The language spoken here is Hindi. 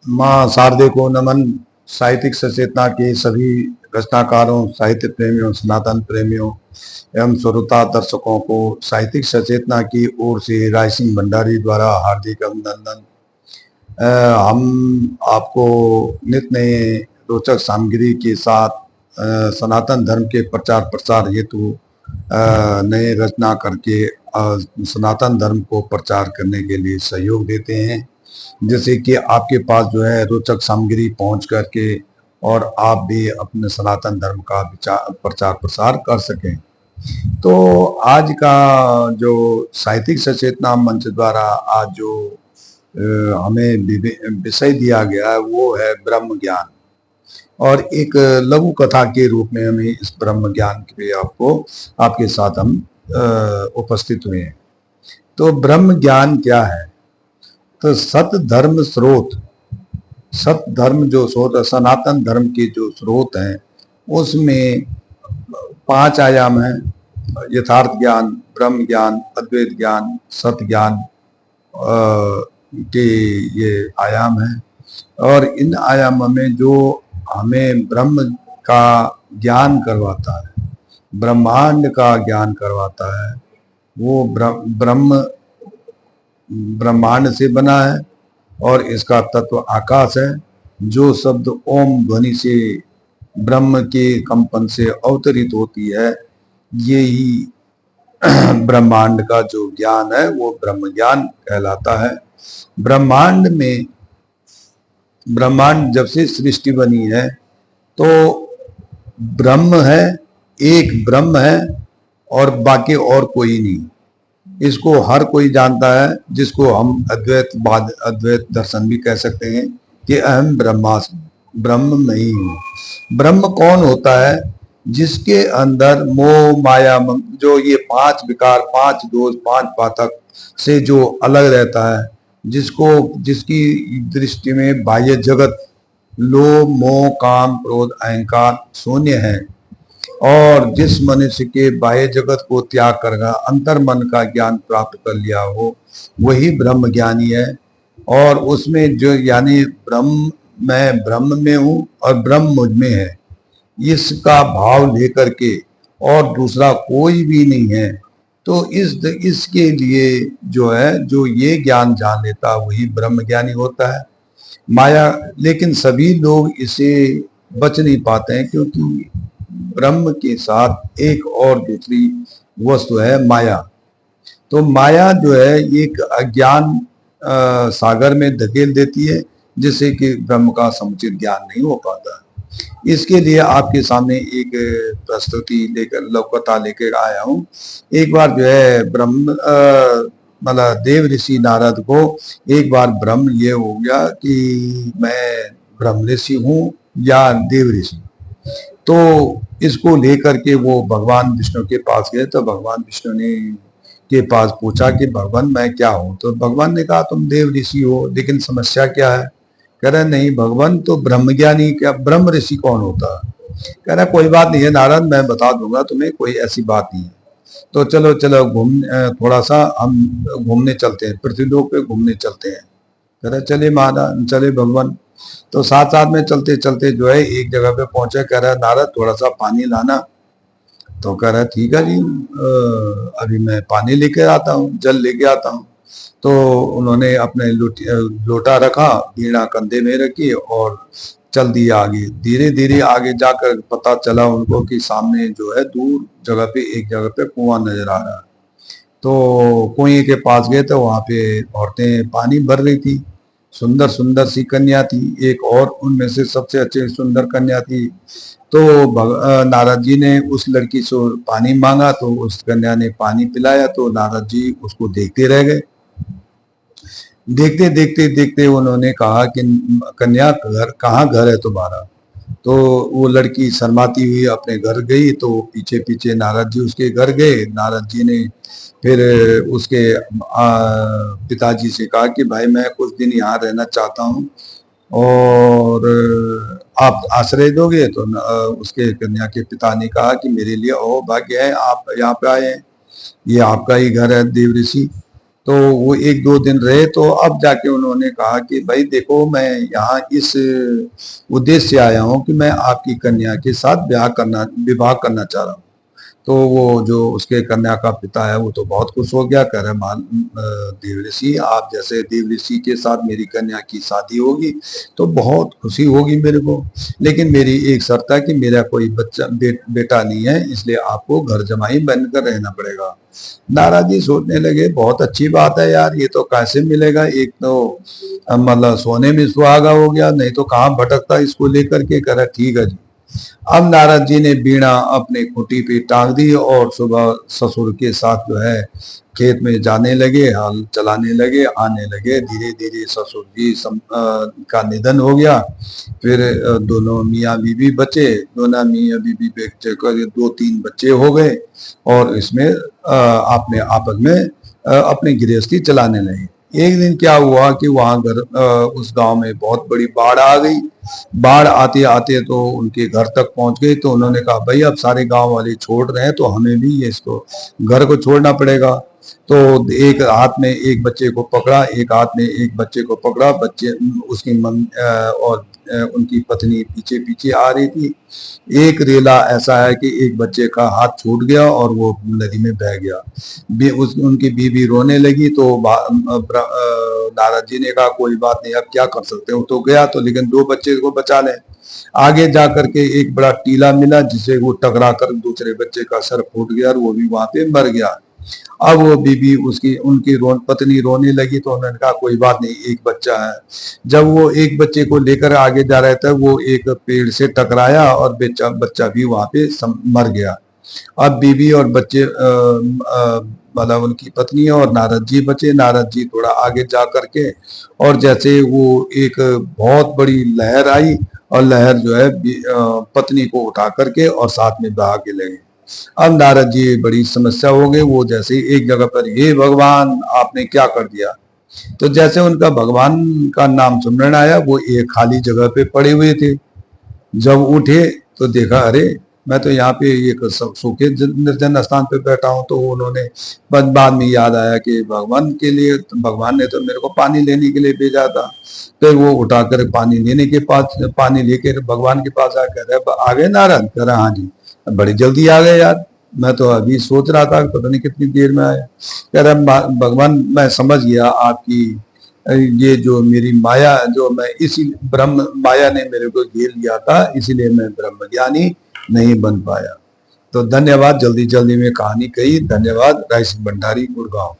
माँ शारदे को नमन। साहित्यिक सचेतना के सभी रचनाकारों, साहित्य प्रेमियों, सनातन प्रेमियों एवं श्रोता दर्शकों को साहित्यिक सचेतना की ओर से राय सिंह भंडारी द्वारा हार्दिक अभिनंदन। हम आपको नित्य नए रोचक सामग्री के साथ सनातन धर्म के प्रचार प्रसार हेतु नए रचना करके सनातन धर्म को प्रचार करने के लिए सहयोग देते हैं, जैसे कि आपके पास जो है रोचक सामग्री पहुंच करके और आप भी अपने सनातन धर्म का प्रचार प्रसार कर सकें। तो आज का जो साहित्यिक सचेतना मंच द्वारा आज जो हमें विषय दिया गया है वो है ब्रह्म ज्ञान, और एक लघु कथा के रूप में हमें इस ब्रह्म ज्ञान के आपको आपके साथ हम उपस्थित हुए हैं। तो ब्रह्म ज्ञान क्या है? तो सत धर्म स्रोत, सत धर्म जो स्रोत, सनातन धर्म के जो स्रोत हैं उसमें 5 आयाम हैं: यथार्थ ज्ञान, ब्रह्म ज्ञान, अद्वैत ज्ञान, सत ज्ञान के ये आयाम हैं। और इन आयामों में जो हमें ब्रह्म का ज्ञान करवाता है, ब्रह्मांड का ज्ञान करवाता है, वो ब्रह्म ब्रह्मांड से बना है और इसका तत्व आकाश है। जो शब्द ओम ध्वनि से ब्रह्म के कंपन से अवतरित होती है, ये ही ब्रह्मांड का जो ज्ञान है वो ब्रह्म ज्ञान कहलाता है। ब्रह्मांड में, ब्रह्मांड जब से सृष्टि बनी है तो ब्रह्म है, एक ब्रह्म है और बाकी और कोई नहीं। इसको हर कोई जानता है, जिसको हम अद्वैत दर्शन भी कह सकते हैं कि अहम ब्रह्मास्मि, ब्रह्म नहीं हूँ। ब्रह्म कौन होता है? जिसके अंदर मोह माया जो ये 5 विकार, 5 दोष, 5 पातक से जो अलग रहता है, जिसको जिसकी दृष्टि में बाह्य जगत लोभ मोह काम क्रोध अहंकार शून्य है, और जिस मनुष्य के बाह्य जगत को त्याग कर अंतर मन का ज्ञान प्राप्त कर लिया हो, वही ब्रह्म ज्ञानी है। और उसमें जो यानी ब्रह्म, मैं ब्रह्म में हूँ और ब्रह्म मुझ में है, इसका भाव लेकर के और दूसरा कोई भी नहीं है, तो इसके लिए जो है, जो ये ज्ञान जान लेता वही ब्रह्म ज्ञानी होता है। माया, लेकिन सभी लोग इसे बच नहीं पाते हैं, क्योंकि ब्रह्म के साथ एक और दूसरी वस्तु है माया। तो माया जो है एक अज्ञान सागर में धकेल देती है, जिससे कि ब्रह्म का समुचित ज्ञान नहीं हो पाता। इसके लिए आपके सामने एक प्रस्तुति लेकर, लौकता लेकर आया हूँ। एक बार जो है ब्रह्म मतलब देव ऋषि नारद को एक बार ब्रह्म ये हो गया कि मैं ब्रह्म ऋषि हूँ या देव ऋषि। तो इसको लेकर के वो भगवान विष्णु के पास गए। तो भगवान विष्णु ने के पास पूछा कि भगवान मैं क्या हूँ? तो भगवान ने कहा तुम देव ऋषि हो, लेकिन समस्या क्या है? कह रहा नहीं भगवान तो ब्रह्मज्ञानी, क्या ब्रह्म ऋषि कौन होता है? कह रहा कोई बात नहीं है नारद, मैं बता दूंगा तुम्हें, कोई ऐसी बात नहीं है। तो चलो चलो थोड़ा सा हम घूमने चलते हैं, पृथ्वीलोक पे घूमने चलते हैं। कह रहा चले महाराज, चले भगवान। तो साथ साथ में चलते चलते जो है एक जगह पे पहुंचे। कह रहा नारद थोड़ा सा पानी लाना। तो कह रहा ठीक है जी, अभी मैं पानी लेके आता हूँ, जल लेके आता हूँ। तो उन्होंने अपने लोटा रखा, वीणा कंधे में रखी और चल दिया आगे। धीरे धीरे आगे जाकर पता चला उनको कि सामने जो है दूर जगह पे, एक जगह पे कुआं नजर आ रहा है। तो कुएं के पास गए तो वहां पे औरतें पानी भर रही थी। सुंदर सुंदर सी कन्या थी एक, और उनमें से सबसे अच्छी सुंदर कन्या थी। तो नारद जी ने उस लड़की से पानी मांगा, तो उस कन्या ने पानी पिलाया। तो नारद जी उसको देखते रह गए। देखते देखते देखते उन्होंने कहा कि कन्या घर है तुम्हारा? तो वो लड़की शर्माती हुई अपने घर गई। तो पीछे पीछे नारद जी उसके घर गए। नारद जी ने फिर उसके पिताजी से कहा कि भाई मैं कुछ दिन यहाँ रहना चाहता हूँ और आप आश्रय दोगे? तो उसके कन्या के पिता ने कहा कि मेरे लिए ओ भाग्य है, आप यहाँ पे आए हैं, ये आपका ही घर है देव ऋषि। तो वो एक दो दिन रहे, तो अब जाके उन्होंने कहा कि भाई देखो, मैं यहाँ इस उद्देश्य से आया हूँ कि मैं आपकी कन्या के साथ विवाह करना चाह रहा हूँ। तो वो जो उसके कन्या का पिता है वो तो बहुत खुश हो गया, कह रहे देव ऋषि, आप जैसे देव ऋषि के साथ मेरी कन्या की शादी होगी तो बहुत खुशी होगी मेरे को, लेकिन मेरी एक शर्त है कि मेरा कोई बेटा नहीं है, इसलिए आपको घर जमाई बनकर रहना पड़ेगा। नारद जी सोचने लगे, बहुत अच्छी बात है यार, ये तो कैसे मिलेगा, एक तो मतलब सोने में सुहागा हो गया, नहीं तो कहाँ भटकता इसको लेकर के। कह रहा ठीक है जी। अब नारद जी ने बीड़ा अपने खूंटी पे टांग दी और सुबह ससुर के साथ जो है खेत में जाने लगे, हल चलाने लगे, आने लगे। धीरे धीरे ससुर जी का निधन हो गया। फिर दोनों मियाँ बीवी बचे, दोनों मियाँ बीवी बच्चे को दो तीन बच्चे हो गए, और इसमें अपने आपस में अपनी गृहस्थी चलाने लगे। एक दिन क्या हुआ कि वहां उस गांव में बहुत बड़ी बाढ़ आ गई। बाढ़ आते आते तो उनके घर तक पहुंच गई, तो उन्होंने कहा भाई अब सारे गांव वाले छोड़ रहे हैं तो हमें भी ये इसको घर को छोड़ना पड़ेगा। तो एक हाथ में एक बच्चे को पकड़ा, एक हाथ में एक बच्चे को पकड़ा, बच्चे उसकी और उनकी पत्नी पीछे पीछे आ रही थी। एक रेला ऐसा है कि एक बच्चे का हाथ छूट गया और वो नदी में बह गया। उनकी बीवी रोने लगी, तो नारद जी ने कहा कोई बात नहीं, अब क्या कर सकते हो, तो गया तो, लेकिन दो बच्चे को बचा ले। आगे जा करके एक बड़ा टीला मिला जिसे वो टकरा कर दूसरे बच्चे का सर फूट गया और वो भी वहां पे मर गया। अब वो बीबी उनकी पत्नी रोने लगी, तो उन्होंने कहा कोई बात नहीं, एक बच्चा है। जब वो एक बच्चे को लेकर आगे जा रहे थे, वो एक पेड़ से टकराया और बच्चा भी वहां पे मर गया। अब बीबी और बच्चे मतलब उनकी पत्नी और नारद जी बचे। नारद जी थोड़ा आगे जा करके, और जैसे वो एक बहुत बड़ी लहर आई, और लहर जो है पत्नी को उठा करके और साथ में बहा के ले गए। अब नारद जी बड़ी समस्या हो गई, वो जैसे एक जगह पर, हे भगवान आपने क्या कर दिया। तो जैसे उनका भगवान का नाम सुनने आया, वो एक खाली जगह पे पड़े हुए थे। जब उठे तो देखा, अरे मैं तो यहाँ पे एक सूखे निर्जन स्थान पे बैठा हूँ। तो उन्होंने बाद में याद आया कि भगवान के लिए, भगवान ने तो मेरे को पानी लेने के लिए भेजा था। फिर वो उठाकर पानी लेने के पास, पानी लेकर भगवान के पास आ, कह रहे आ गए नारद। कह रहा हाँ जी, बड़ी जल्दी आ गए यार, मैं तो अभी सोच रहा था पता नहीं कितनी देर में आया। कह रहा भगवान मैं समझ गया आपकी ये जो मेरी माया, जो मैं इसी ब्रह्म माया ने मेरे को घेर लिया था, इसीलिए मैं ब्रह्म ज्ञानी नहीं बन पाया। तो धन्यवाद, जल्दी जल्दी में कहानी कही। धन्यवाद। राय सिंह भंडारी, गुड़गांव।